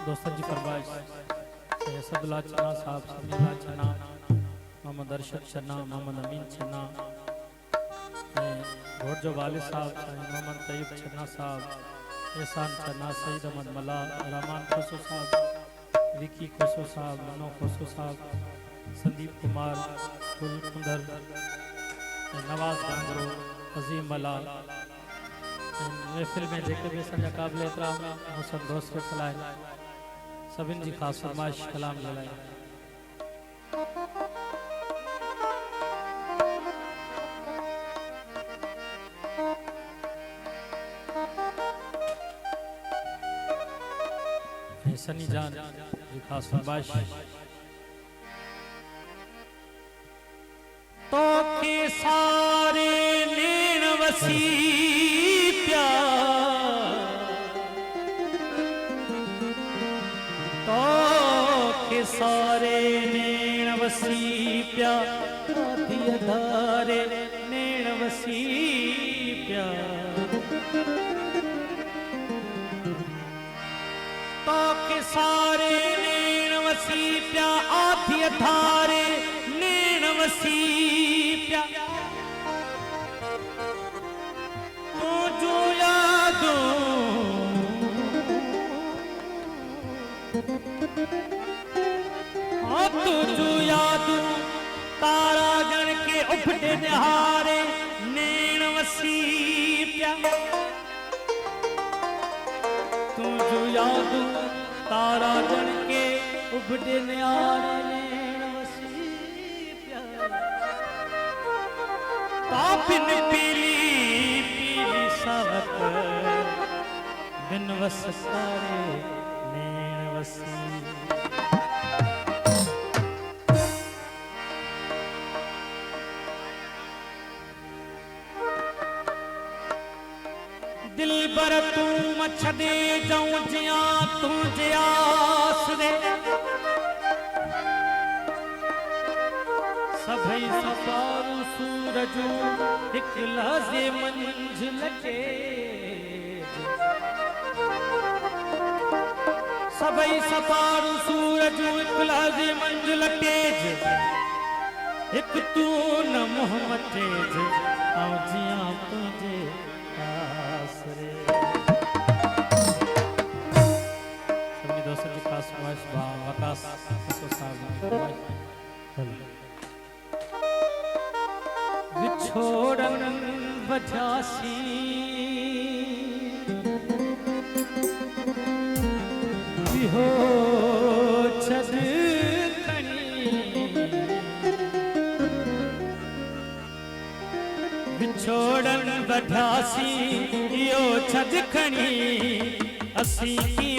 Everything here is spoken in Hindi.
दोस्तन जी फरमाइश सैयदुल्लाह चन्ना साहब, समीला चन्ना, मोहम्मद अरशद चन्ना, मोहम्मद अमीन चन्ना, घोट जो वालिद साहब, मोहम्मद तैयब चन्ना साहब, एहसान चन्ना, सईद अहमद मला, रहमान खुसो साहब, विकी खुसो साहब, मनो खुसो साहब, संदीप कुमार कुलकुंदर, नवाज गांगरो, अजीम मला, महफिल में जेके भी संजा काबिल एहतराम हुसन दोस्त के खिलाए सभिन जी खास फरमाइश कलाम जलाए। सनी जान जी खास फरमाइश तो के सारे नैन वसी के सारे नैन वसी प्या धारे नैन वसी प्या तो के सारे नैन वसी प्या आधी धारे नैन वसी प्या तो जो यादो तुझू यादू तारा गण के उभटे निहारे नैन वसी प्या तुझू यादू तारा गण के उभटे निहारे नैन वसी प्या तापिन पीली पीली सावत बिन वसकारे नैन वसी दिल बर तू मछ दे जाऊं जिया तुझे आस दे सभई सफारू सूरजू एक लाजे मंजिल के सभई सफारू सूरजू एक लाजे मंजिल तेज एक तू न मोहम्मद तेज आऊं जिया तुझे सभी दोस्तों की खास फरमाइश वकास विछोड़न बजासी विहो छद विछोड़न बधासी यो छद खणी असी की